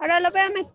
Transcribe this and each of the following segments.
Ahora lo véame.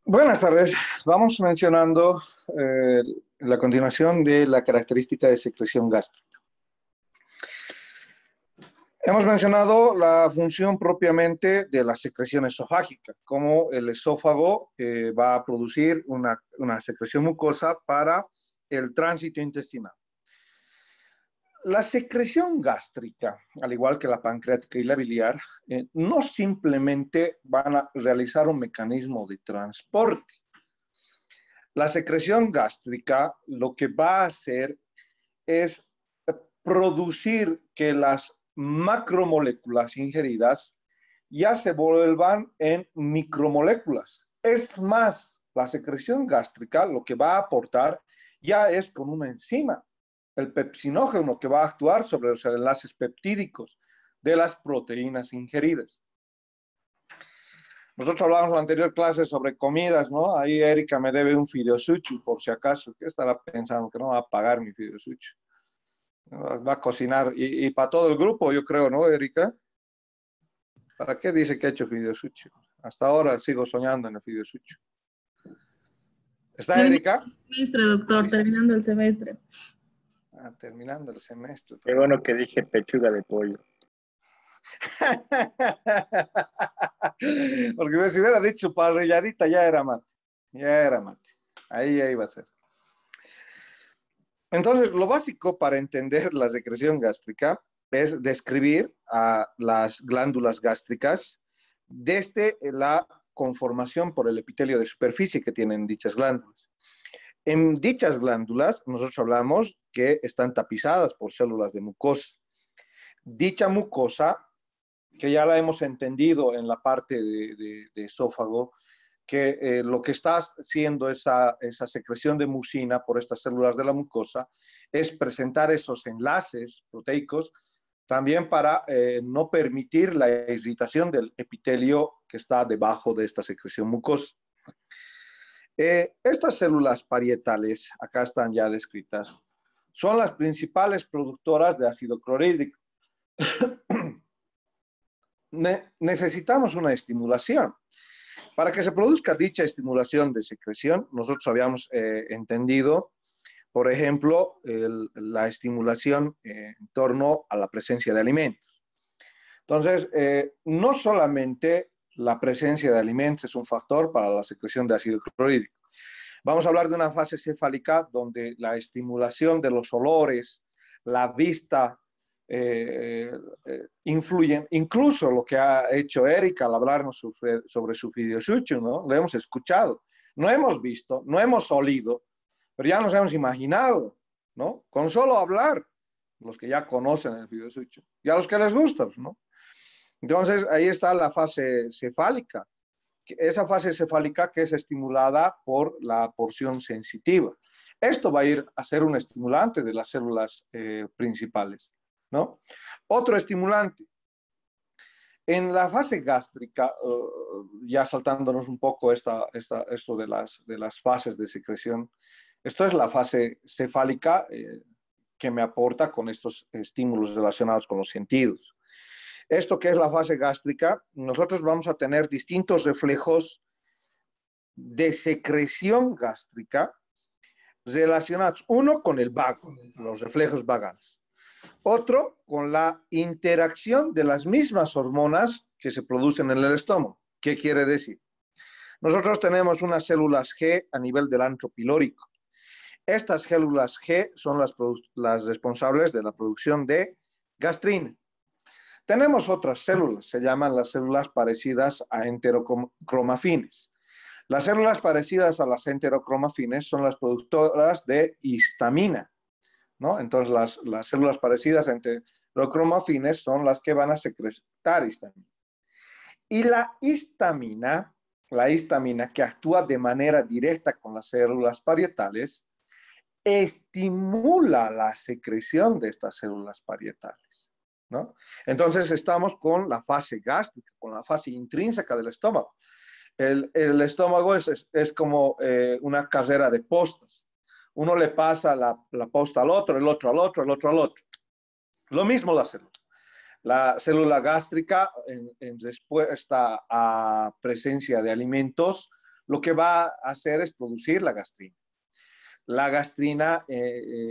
Buenas tardes. Vamos mencionando la continuación de la característica de secreción gástrica. Hemos mencionado la función propiamente de la secreción esofágica, cómo el esófago va a producir una secreción mucosa para el tránsito intestinal. La secreción gástrica, al igual que la pancreática y la biliar, no simplemente van a realizar un mecanismo de transporte. La secreción gástrica lo que va a hacer es producir que las macromoléculas ingeridas ya se vuelvan en micromoléculas. Es más, la secreción gástrica lo que va a aportar ya es con una enzima, el pepsinógeno, que va a actuar sobre los enlaces peptídicos de las proteínas ingeridas. Nosotros hablamos en la anterior clase sobre comidas, ¿no? Ahí Erika me debe un fideosuchi, por si acaso. ¿Qué estará pensando? Que no va a pagar mi fideosuchi. Va a cocinar. Y para todo el grupo, yo creo, ¿no, Erika? ¿Para qué dice que ha hecho fideosuchi? Hasta ahora sigo soñando en el fideosuchi. ¿Está Terminando Erika? el semestre, doctor, terminando el semestre. Terminando el semestre. Qué bueno que dije pechuga de pollo. Porque si hubiera dicho parrilladita, ya era mate. Ya era mate. Ahí ya iba a ser. Entonces, lo básico para entender la secreción gástrica es describir a las glándulas gástricas desde la conformación por el epitelio de superficie que tienen dichas glándulas. En dichas glándulas, nosotros hablamos que están tapizadas por células de mucosa. Dicha mucosa, que ya la hemos entendido en la parte de esófago, que lo que está haciendo esa secreción de mucina por estas células de la mucosa es presentar esos enlaces proteicos también para no permitir la irritación del epitelio que está debajo de esta secreción mucosa. Estas células parietales, acá están ya descritas, son las principales productoras de ácido clorhídrico. Necesitamos una estimulación. Para que se produzca dicha estimulación de secreción, nosotros habíamos entendido, por ejemplo, la estimulación en torno a la presencia de alimentos. Entonces, no solamente la presencia de alimentos es un factor para la secreción de ácido clorhídrico. Vamos a hablar de una fase cefálica donde la estimulación de los olores, la vista, influyen, incluso lo que ha hecho Erika al hablarnos sobre su fideosuchi, ¿no? Lo hemos escuchado, no hemos visto, no hemos olido, pero ya nos hemos imaginado, ¿no? Con solo hablar, los que ya conocen el fideosuchi, y a los que les gusta, ¿no? Entonces, ahí está la fase cefálica, esa fase cefálica que es estimulada por la porción sensitiva. Esto va a ir a ser un estimulante de las células principales, ¿no? Otro estimulante. En la fase gástrica, ya saltándonos un poco esto de las fases de secreción, esto es la fase cefálica que me aporta con estos estímulos relacionados con los sentidos. Esto que es la fase gástrica, nosotros vamos a tener distintos reflejos de secreción gástrica relacionados, uno con el vago, los reflejos vagales. Otro, con la interacción de las mismas hormonas que se producen en el estómago. ¿Qué quiere decir? Nosotros tenemos unas células G a nivel del antro pilórico. Estas células G son las responsables de la producción de gastrina. Tenemos otras células, se llaman las células parecidas a enterocromafines. Las células parecidas a las enterocromafines son las productoras de histamina, ¿no? Entonces, las células parecidas a enterocromafines son las que van a secretar histamina. Y la histamina que actúa de manera directa con las células parietales, estimula la secreción de estas células parietales, ¿no? Entonces, estamos con la fase gástrica, con la fase intrínseca del estómago. El estómago es como una carrera de postas. Uno le pasa la posta al otro, el otro al otro, el otro al otro. Lo mismo la célula. La célula gástrica, en respuesta a presencia de alimentos, lo que va a hacer es producir la gastrina. La gastrina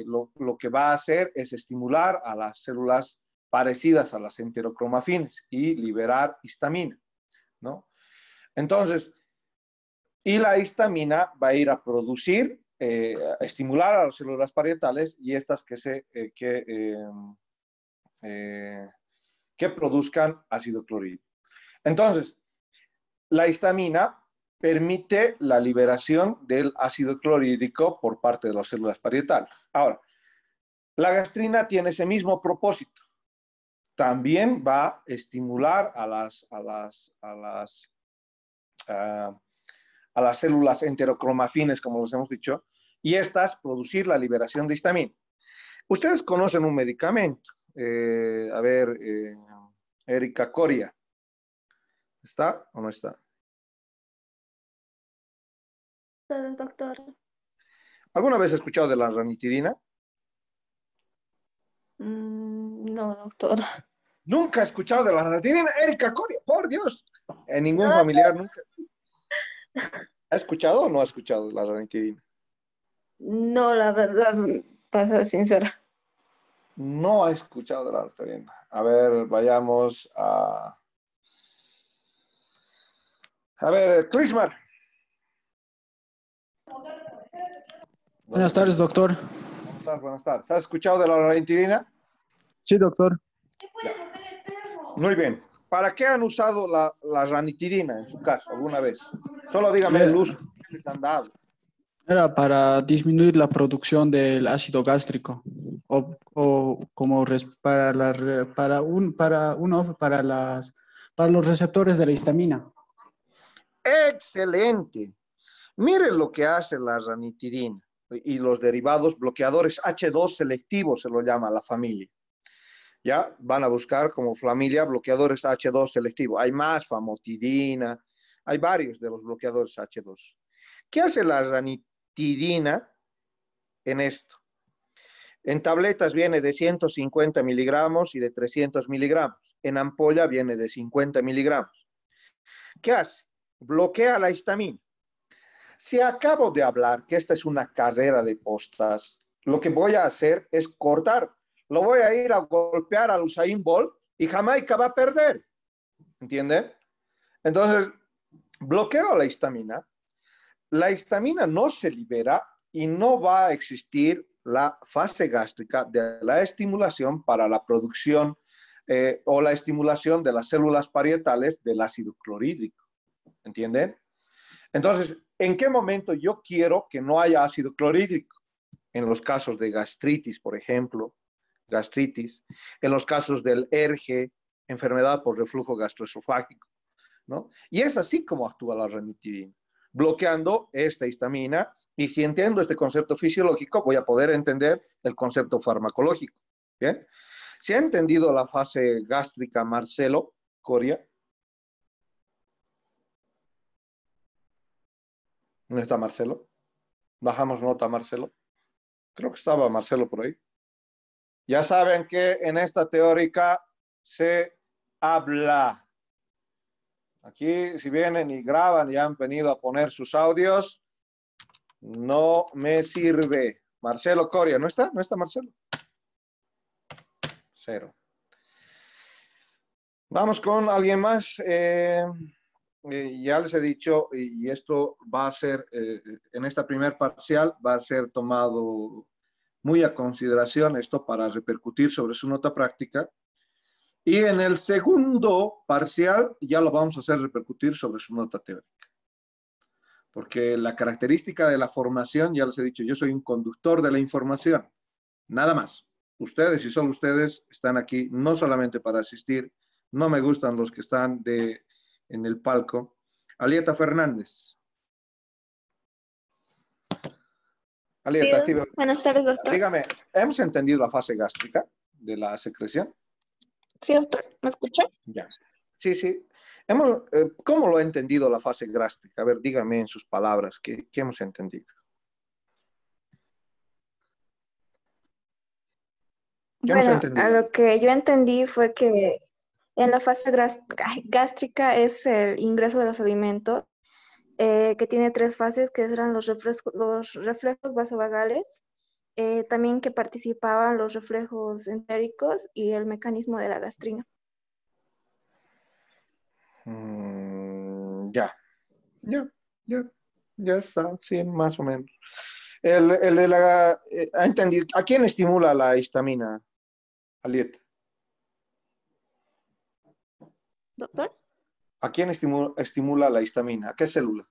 lo que va a hacer es estimular a las células parecidas a las enterocromafines y liberar histamina, ¿no? Entonces, y la histamina va a ir a producir, a estimular a las células parietales y estas que produzcan ácido clorhídrico. Entonces, la histamina permite la liberación del ácido clorhídrico por parte de las células parietales. Ahora, la gastrina tiene ese mismo propósito. También va a estimular a las células enterocromafines, como les hemos dicho, y estas producir la liberación de histamina. Ustedes conocen un medicamento. Erika Coria. ¿Está o no está? Doctor. ¿Alguna vez has escuchado de la ranitidina? No, doctor. Nunca he escuchado de la ranitidina. Erika Coria, por Dios. Ningún familiar nunca. ¿Ha escuchado o no ha escuchado de la ranitidina? No, la verdad, para ser sincera. No ha escuchado de la ranitidina. A ver, vayamos a... A ver, Clismar. Buenas tardes, doctor. Buenas tardes. ¿Has escuchado de la ranitidina? Sí, doctor. Ya. Muy bien. ¿Para qué han usado la ranitidina en su caso alguna vez? Solo dígame el uso que les han dado. Era para disminuir la producción del ácido gástrico o como para los receptores de la histamina. Excelente. Miren lo que hace la ranitidina y los derivados bloqueadores H2 selectivos, se lo llama la familia. Ya van a buscar como familia bloqueadores H2 selectivos. Hay más, famotidina, hay varios de los bloqueadores H2. ¿Qué hace la ranitidina en esto? En tabletas viene de 150 miligramos y de 300 miligramos. En ampolla viene de 50 miligramos. ¿Qué hace? Bloquea la histamina. Si acabo de hablar que esta es una carrera de postas, lo que voy a hacer es cortar. Lo voy a ir a golpear al Usain Bolt y Jamaica va a perder. ¿Entienden? Entonces, bloqueo la histamina. La histamina no se libera y no va a existir la fase gástrica de la estimulación para la producción o la estimulación de las células parietales del ácido clorhídrico. ¿Entienden? Entonces, ¿en qué momento yo quiero que no haya ácido clorhídrico? En los casos de gastritis, por ejemplo, gastritis, en los casos del ERGE, enfermedad por reflujo gastroesofágico, ¿no? Y es así como actúa la ranitidina, bloqueando esta histamina, y si entiendo este concepto fisiológico, voy a poder entender el concepto farmacológico, ¿bien? ¿Se ha entendido la fase gástrica, Marcelo Coria? ¿No está Marcelo? Bajamos nota, Marcelo. Creo que estaba Marcelo por ahí. Ya saben que en esta teórica se habla. Aquí, si vienen y graban y han venido a poner sus audios, no me sirve. Marcelo Coria, ¿no está? ¿No está Marcelo? Cero. Vamos con alguien más. Ya les he dicho, y esto va a ser, en esta primer parcial, va a ser tomado muy a consideración esto para repercutir sobre su nota práctica. Y en el segundo parcial ya lo vamos a hacer repercutir sobre su nota teórica. Porque la característica de la formación, ya les he dicho, yo soy un conductor de la información. Nada más. Ustedes y solo ustedes están aquí no solamente para asistir. No me gustan los que están en el palco. Alieta Fernández. Alieta, Sí, activa. buenas tardes, doctor. Dígame, ¿hemos entendido la fase gástrica de la secreción? Sí, doctor, ¿me escucha? Ya. Sí, sí. ¿Cómo lo ha entendido la fase gástrica? A ver, dígame en sus palabras, ¿qué hemos entendido? ¿Qué hemos Bueno, a entendido? lo que yo entendí fue que en la fase gástrica es el ingreso de los alimentos que tiene tres fases, que eran los reflejos vasovagales, también que participaban los reflejos entéricos y el mecanismo de la gastrina. Ya, ya, ya, ya está, sí, más o menos. El de la, entendí. ¿A quién estimula la histamina, Aliet? ¿Doctor? ¿A quién estimula la histamina? ¿A qué célula?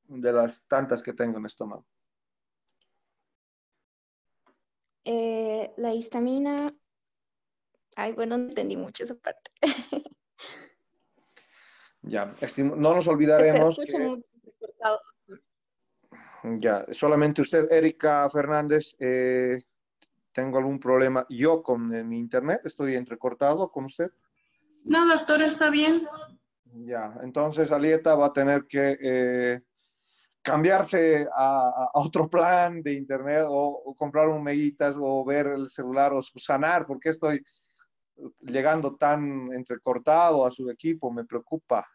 De las tantas que tengo en el estómago. La histamina, ay, bueno, no entendí mucho esa parte. Ya, no nos Que se olvidaremos escucha que, muy cortado. ya, solamente usted, Erika Fernández, tengo algún problema yo con mi internet, estoy entrecortado con usted. No, doctor, está bien. Ya, entonces Alieta va a tener que cambiarse a otro plan de internet o comprar un meguitas o ver el celular o subsanar, porque estoy llegando tan entrecortado a su equipo, me preocupa.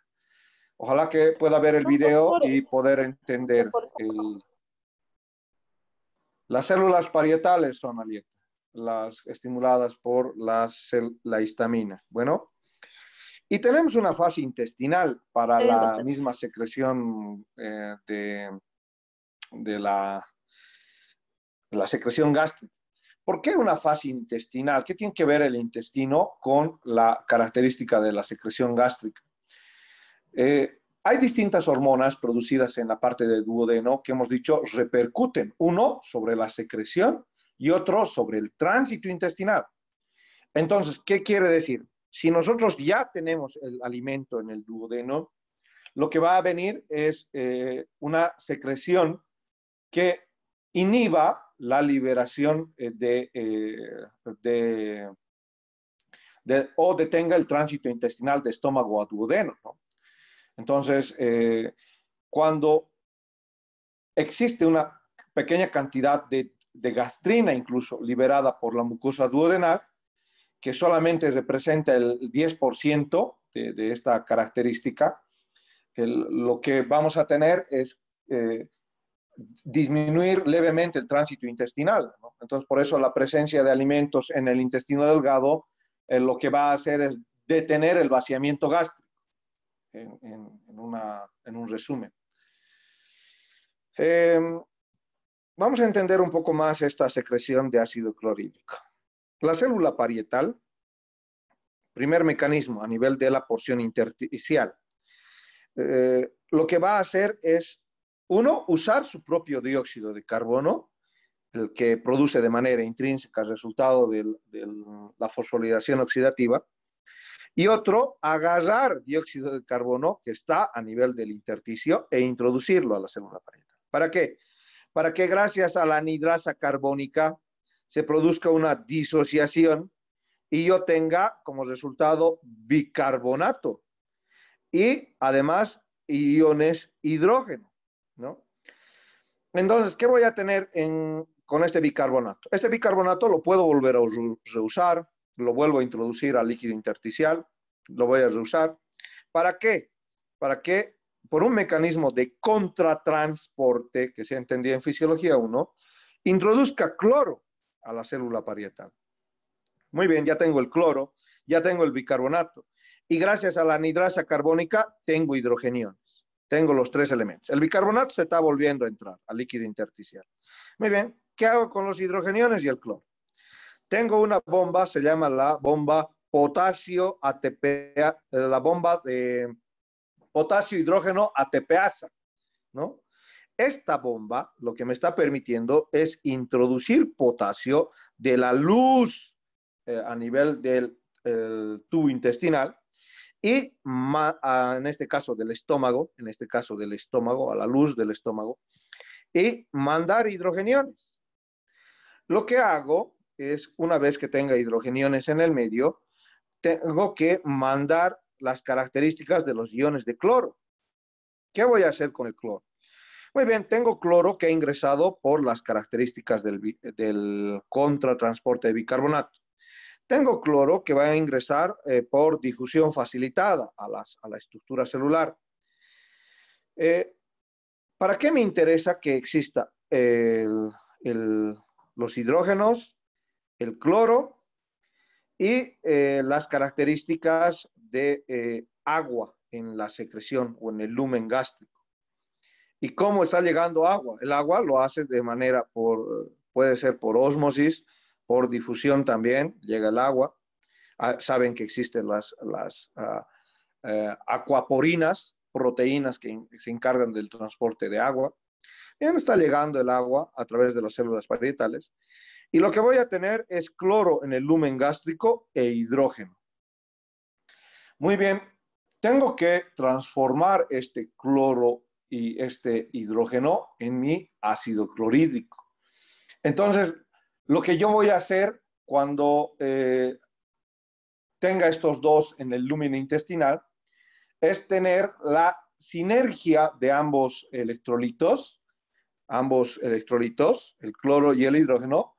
Ojalá que pueda ver el No, video doctor, y poder entender. cortado. Las células parietales son, Alieta, las estimuladas por la histamina. Bueno, y tenemos una fase intestinal para Está bien, la doctor. misma secreción de la secreción gástrica. ¿Por qué una fase intestinal? ¿Qué tiene que ver el intestino con la característica de la secreción gástrica? Hay distintas hormonas producidas en la parte del duodeno que hemos dicho repercuten, uno sobre la secreción y otro sobre el tránsito intestinal. Entonces, ¿qué quiere decir? Si nosotros ya tenemos el alimento en el duodeno, lo que va a venir es una secreción que inhiba la liberación o detenga el tránsito intestinal de estómago a duodeno, ¿no? Entonces, cuando existe una pequeña cantidad de gastrina incluso liberada por la mucosa duodenal, que solamente representa el 10% de esta característica, lo que vamos a tener es disminuir levemente el tránsito intestinal, ¿no? Entonces, por eso la presencia de alimentos en el intestino delgado lo que va a hacer es detener el vaciamiento gástrico, en un resumen. Vamos a entender un poco más esta secreción de ácido clorhídrico. La célula parietal, primer mecanismo a nivel de la porción intersticial, lo que va a hacer es, uno, usar su propio dióxido de carbono, el que produce de manera intrínseca resultado de la fosforilación oxidativa, y otro, agarrar dióxido de carbono que está a nivel del intersticio e introducirlo a la célula parietal. ¿Para qué? Para que gracias a la anhidrasa carbónica se produzca una disociación y yo tenga como resultado bicarbonato y además iones hidrógeno, ¿no? Entonces, ¿qué voy a tener con este bicarbonato? Este bicarbonato lo puedo volver a reusar, lo vuelvo a introducir al líquido intersticial, lo voy a reusar. ¿Para qué? Para que, por un mecanismo de contratransporte, que se entendía en fisiología 1, introduzca cloro a la célula parietal. Muy bien, ya tengo el cloro, ya tengo el bicarbonato. Y gracias a la anhidrasa carbónica tengo hidrogeniones. Tengo los tres elementos. El bicarbonato se está volviendo a entrar al líquido intersticial. Muy bien, ¿qué hago con los hidrogeniones y el cloro? Tengo una bomba, se llama la bomba potasio ATP, la bomba de potasio hidrógeno ATPasa, ¿no? Esta bomba lo que me está permitiendo es introducir potasio de la luz a nivel del tubo intestinal y en este caso del estómago, a la luz del estómago, y mandar hidrogeniones. Lo que hago es, una vez que tenga hidrogeniones en el medio, tengo que mandar las características de los iones de cloro. ¿Qué voy a hacer con el cloro? Muy bien, tengo cloro que ha ingresado por las características del contratransporte de bicarbonato. Tengo cloro que va a ingresar por difusión facilitada a la estructura celular. ¿Para qué me interesa que exista los hidrógenos, el cloro y las características de agua en la secreción o en el lumen gástrico? ¿Y cómo está llegando agua? El agua lo hace de manera puede ser por ósmosis, por difusión también, llega el agua. Saben que existen las acuaporinas, proteínas que se encargan del transporte de agua. Y está llegando el agua a través de las células parietales. Y lo que voy a tener es cloro en el lumen gástrico e hidrógeno. Muy bien, tengo que transformar este cloro y este hidrógeno en mi ácido clorhídrico. Entonces, lo que yo voy a hacer cuando tenga estos dos en el lumen intestinal es tener la sinergia de ambos electrolitos, el cloro y el hidrógeno,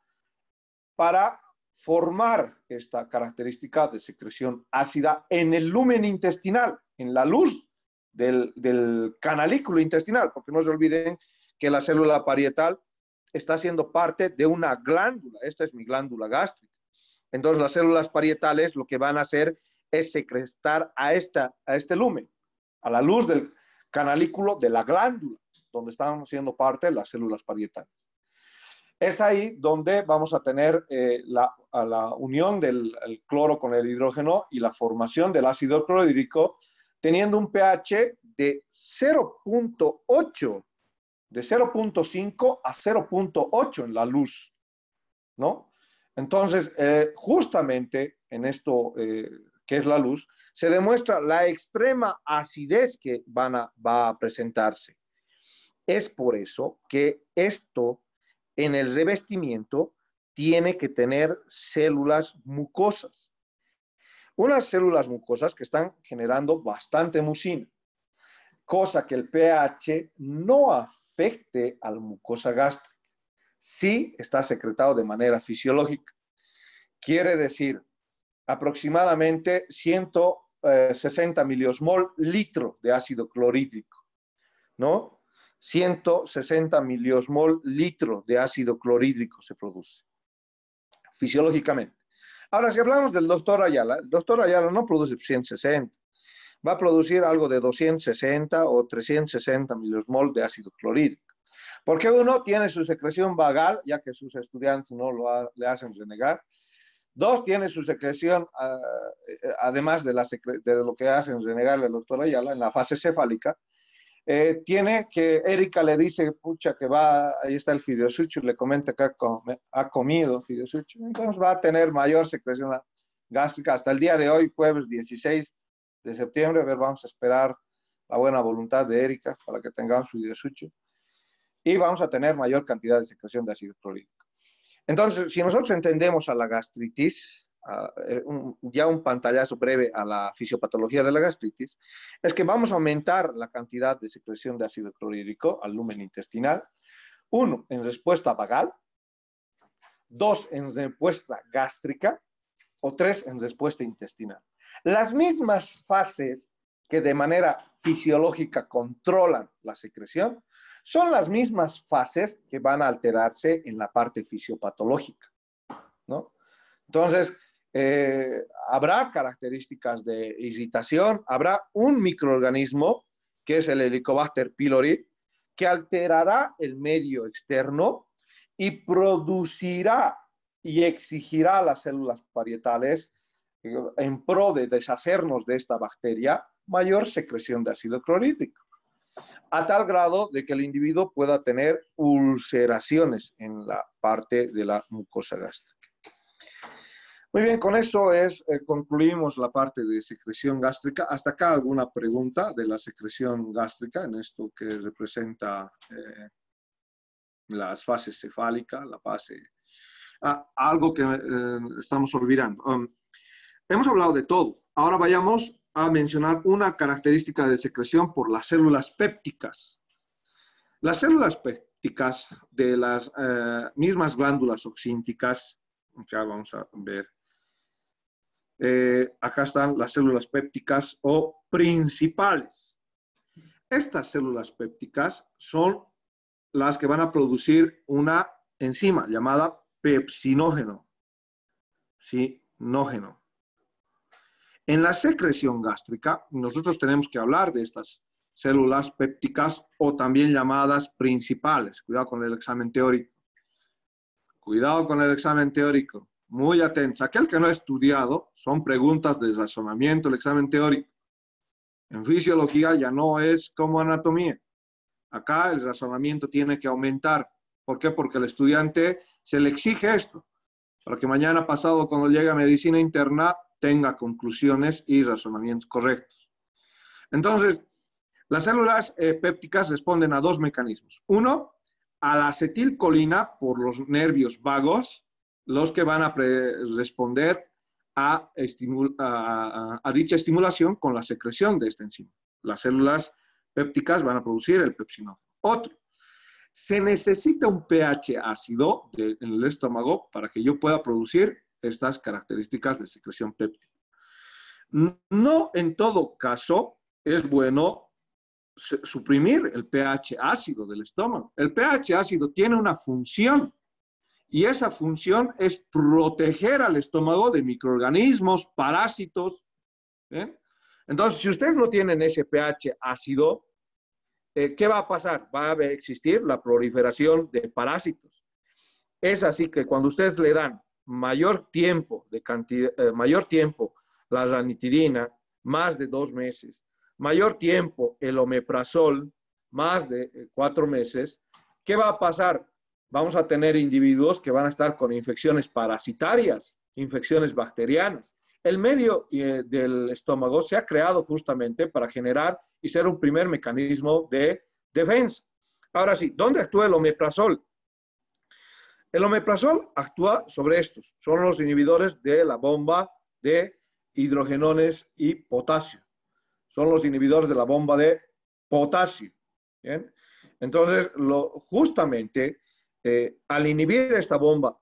para formar esta característica de secreción ácida en el lumen intestinal, en la luz del canalículo intestinal, porque no se olviden que la célula parietal está siendo parte de una glándula. Esta es mi glándula gástrica. Entonces, las células parietales lo que van a hacer es secretar a este lumen, a la luz del canalículo de la glándula, donde están siendo parte las células parietales. Es ahí donde vamos a tener la unión del cloro con el hidrógeno y la formación del ácido clorhídrico, teniendo un pH de 0.8, de 0.5 a 0.8 en la luz, ¿no? Entonces, justamente en esto que es la luz, se demuestra la extrema acidez que va a presentarse. Es por eso que esto en el revestimiento tiene que tener células mucosas. Unas células mucosas que están generando bastante mucina, cosa que el pH no afecte a la mucosa gástrica. Sí está secretado de manera fisiológica. Quiere decir, aproximadamente 160 miliosmol litro de ácido clorhídrico, ¿no? 160 miliosmol litro de ácido clorhídrico se produce fisiológicamente. Ahora, si hablamos del doctor Ayala, el doctor Ayala no produce 160, va a producir algo de 260 o 360 miliosmol de ácido clorhídrico. Porque uno tiene su secreción vagal, ya que sus estudiantes no le hacen renegar. Dos, tiene su secreción, además de lo que hacen renegarle al doctor Ayala, en la fase cefálica. Tiene que Erika le dice, pucha, que ahí está el fideusucho, le comenta que ha comido fideusucho, entonces va a tener mayor secreción gástrica hasta el día de hoy, jueves 16 de septiembre. A ver, vamos a esperar la buena voluntad de Erika para que tengamos fideusucho y vamos a tener mayor cantidad de secreción de ácido clorhídrico. Entonces, si nosotros entendemos a la gastritis, ya un pantallazo breve a la fisiopatología de la gastritis, es que vamos a aumentar la cantidad de secreción de ácido clorhídrico al lumen intestinal. 1, en respuesta vagal. 2, en respuesta gástrica. O 3, en respuesta intestinal. Las mismas fases que de manera fisiológica controlan la secreción son las mismas fases que van a alterarse en la parte fisiopatológica, ¿no? Entonces, habrá características de irritación, habrá un microorganismo, que es el Helicobacter pylori, que alterará el medio externo y producirá y exigirá a las células parietales, en pro de deshacernos de esta bacteria, mayor secreción de ácido clorhídrico, a tal grado de que el individuo pueda tener ulceraciones en la parte de la mucosa gástrica. Muy bien, con eso concluimos la parte de secreción gástrica. ¿Hasta acá alguna pregunta de la secreción gástrica en esto que representa las fases cefálicas, la fase... algo que estamos olvidando. Hemos hablado de todo. Ahora vayamos a mencionar una característica de secreción por las células pépticas. Las células pépticas de las mismas glándulas oxínticas, ya vamos a ver. Acá están las células pépticas o principales. Estas células pépticas son las que van a producir una enzima llamada pepsinógeno. Sinógeno. En la secreción gástrica, nosotros tenemos que hablar de estas células pépticas o también llamadas principales. Cuidado con el examen teórico. Cuidado con el examen teórico. Muy atentos. Aquel que no ha estudiado, son preguntas de razonamiento, el examen teórico. En fisiología ya no es como anatomía. Acá el razonamiento tiene que aumentar. ¿Por qué? Porque al estudiante se le exige esto, para que mañana pasado, cuando llegue a medicina interna, tenga conclusiones y razonamientos correctos. Entonces, las células pépticas responden a dos mecanismos. Uno, a la acetilcolina por los nervios vagos, los que van a responder a dicha estimulación con la secreción de esta enzima. Las células pépticas van a producir el pepsinógeno. Otro, se necesita un pH ácido en el estómago para que yo pueda producir estas características de secreción péptica. No en todo caso es bueno suprimir el pH ácido del estómago. El pH ácido tiene una función y esa función es proteger al estómago de microorganismos, parásitos. ¿Bien? Entonces, si ustedes no tienen ese pH ácido, ¿qué va a pasar? Va a existir la proliferación de parásitos. Es así que cuando ustedes le dan mayor tiempo la ranitidina, más de 2 meses, mayor tiempo el omeprazol, más de 4 meses, ¿qué va a pasar? Vamos a tener individuos que van a estar con infecciones parasitarias, infecciones bacterianas. El medio del estómago se ha creado justamente para generar y ser un primer mecanismo de defensa. Ahora sí, ¿dónde actúa el omeprazol? El omeprazol actúa sobre estos. Son los inhibidores de la bomba de hidrogenones y potasio. Son los inhibidores de la bomba de potasio. ¿Bien? Entonces, justamente al inhibir esta bomba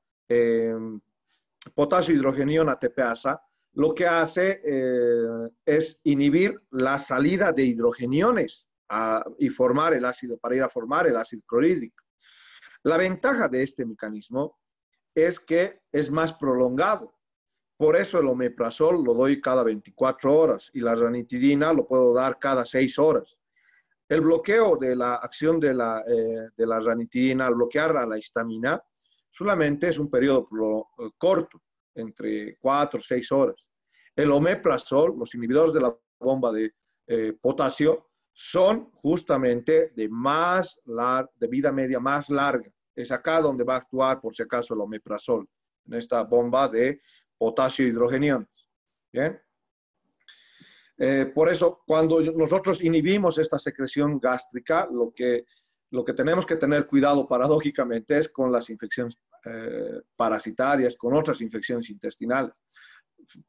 potasio-hidrogenión ATPasa, lo que hace es inhibir la salida de hidrogeniones y formar el ácido, para ir a formar el ácido clorhídrico. La ventaja de este mecanismo es que es más prolongado. Por eso el omeprazol lo doy cada 24 horas y la ranitidina lo puedo dar cada 6 horas. El bloqueo de la acción de la ranitidina, al bloquear a la histamina, solamente es un periodo corto, entre 4 o 6 horas. El omeprazol, los inhibidores de la bomba de potasio, son justamente de vida media más larga. Es acá donde va a actuar, por si acaso, el omeprazol, en esta bomba de potasio hidrogeniones. ¿Bien? Por eso, cuando nosotros inhibimos esta secreción gástrica, lo que tenemos que tener cuidado paradójicamente es con las infecciones parasitarias, con otras infecciones intestinales.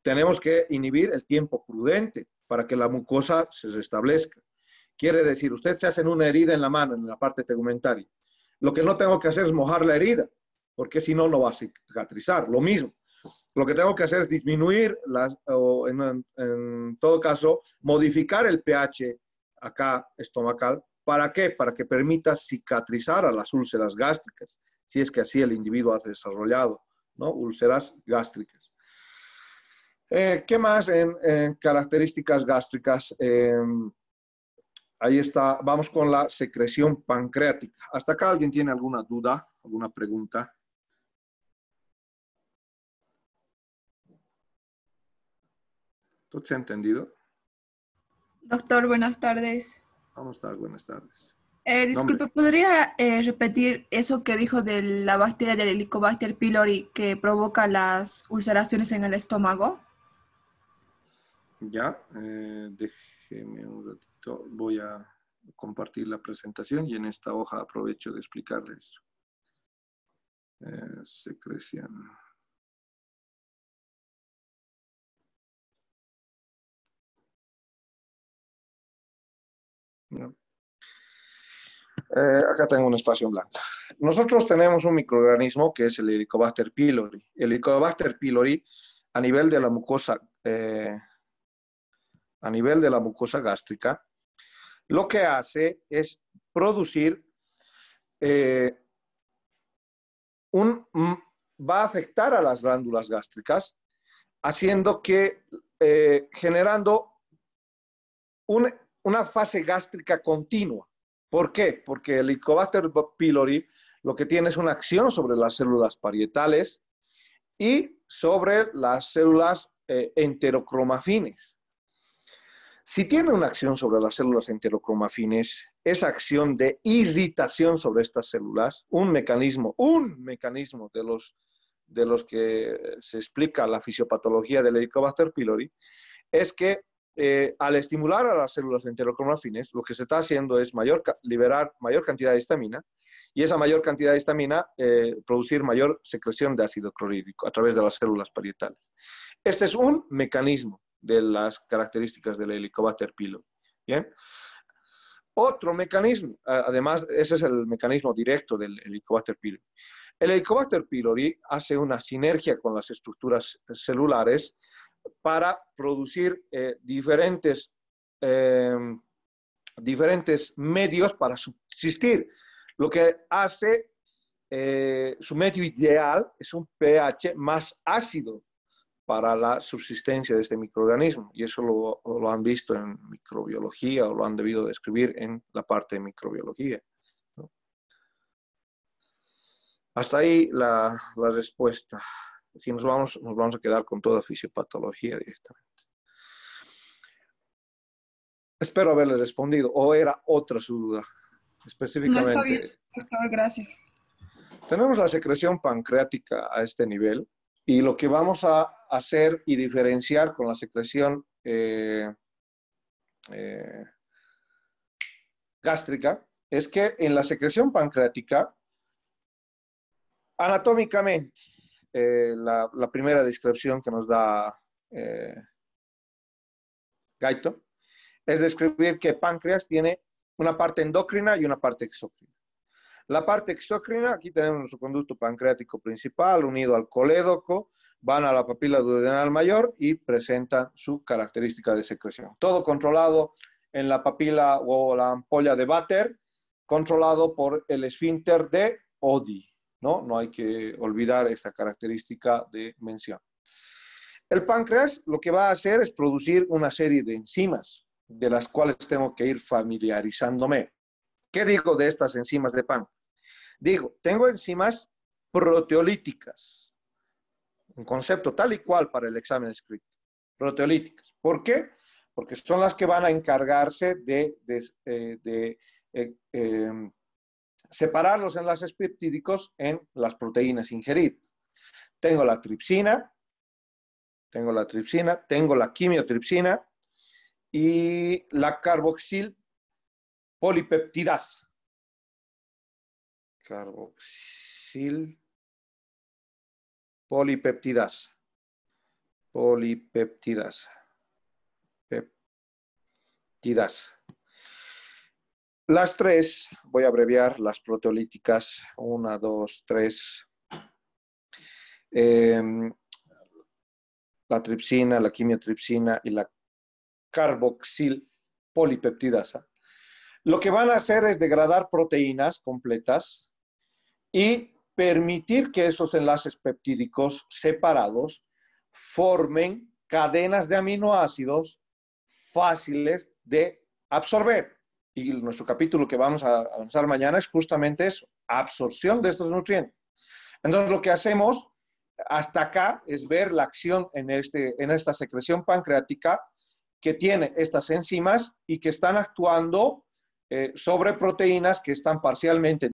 Tenemos que inhibir el tiempo prudente para que la mucosa se restablezca. Quiere decir, usted se hace una herida en la mano, en la parte tegumentaria. Lo que no tengo que hacer es mojar la herida, porque si no, no va a cicatrizar. Lo mismo. Lo que tengo que hacer es disminuir, o en todo caso, modificar el pH acá estomacal. ¿Para qué? Para que permita cicatrizar a las úlceras gástricas, si es que así el individuo ha desarrollado, ¿no? Úlceras gástricas. ¿Qué más en características gástricas? Ahí está, vamos con la secreción pancreática. ¿Hasta acá alguien tiene alguna duda, alguna pregunta? ¿Todo se ha entendido? Doctor, buenas tardes. ¿Cómo estás? Buenas tardes. Disculpe, Nombre. ¿podría repetir eso que dijo de la bacteria del Helicobacter pylori que provoca las ulceraciones en el estómago? Ya, déjeme un ratito. Voy a compartir la presentación y en esta hoja aprovecho de explicarles esto. Secreción. ¿No? Acá tengo un espacio en blanco. Nosotros tenemos un microorganismo que es el Helicobacter pylori. El Helicobacter pylori, a nivel de la mucosa gástrica, lo que hace es producir va a afectar a las glándulas gástricas, haciendo que, generando una fase gástrica continua. ¿Por qué? Porque el Helicobacter pylori lo que tiene es una acción sobre las células parietales y sobre las células enterocromafines. Si tiene una acción sobre las células enterocromafines, esa acción de irritación sobre estas células, un mecanismo de los que se explica la fisiopatología del Helicobacter pylori, es que al estimular a las células enterocromafines, lo que se está haciendo es liberar mayor cantidad de histamina, y esa mayor cantidad de histamina producir mayor secreción de ácido clorhídrico a través de las células parietales. Este es un mecanismo de las características del Helicobacter pylori. ¿Bien? Otro mecanismo, además, ese es el mecanismo directo del Helicobacter pylori. El Helicobacter pylori hace una sinergia con las estructuras celulares para producir diferentes medios para subsistir. Lo que hace su medio ideal es un pH más ácido para la subsistencia de este microorganismo, y eso lo han visto en microbiología o lo han debido describir en la parte de microbiología, ¿no? Hasta ahí la respuesta. Si nos vamos a quedar con toda fisiopatología directamente. Espero haberles respondido, o era otra su duda, específicamente. No, está bien, doctor, gracias. Tenemos la secreción pancreática a este nivel, y lo que vamos a hacer y diferenciar con la secreción gástrica es que en la secreción pancreática, anatómicamente, la primera descripción que nos da Gaito es describir que páncreas tiene una parte endocrina y una parte exócrina. La parte exócrina, aquí tenemos nuestro conducto pancreático principal unido al colédoco, van a la papila duodenal mayor y presentan su característica de secreción. Todo controlado en la papila o la ampolla de Vater, controlado por el esfínter de Oddi, ¿no? No hay que olvidar esta característica de mención. El páncreas lo que va a hacer es producir una serie de enzimas, de las cuales tengo que ir familiarizándome. ¿Qué digo de estas enzimas de páncreas? Digo, tengo enzimas proteolíticas, un concepto tal y cual para el examen escrito, proteolíticas. ¿Por qué? Porque son las que van a encargarse de separar los enlaces peptídicos en las proteínas ingeridas. Tengo la tripsina, tengo la quimiotripsina y la carboxil polipeptidasa. Carboxil polipeptidasa. Peptidasa. Las tres, voy a abreviar las proteolíticas, 1, 2, 3. La tripsina, la quimiotripsina y la carboxil polipeptidasa. Lo que van a hacer es degradar proteínas completas y permitir que esos enlaces peptídicos separados formen cadenas de aminoácidos fáciles de absorber. Y nuestro capítulo que vamos a avanzar mañana es justamente eso, absorción de estos nutrientes. Entonces, lo que hacemos hasta acá es ver la acción en esta secreción pancreática que tiene estas enzimas y que están actuando sobre proteínas que están parcialmente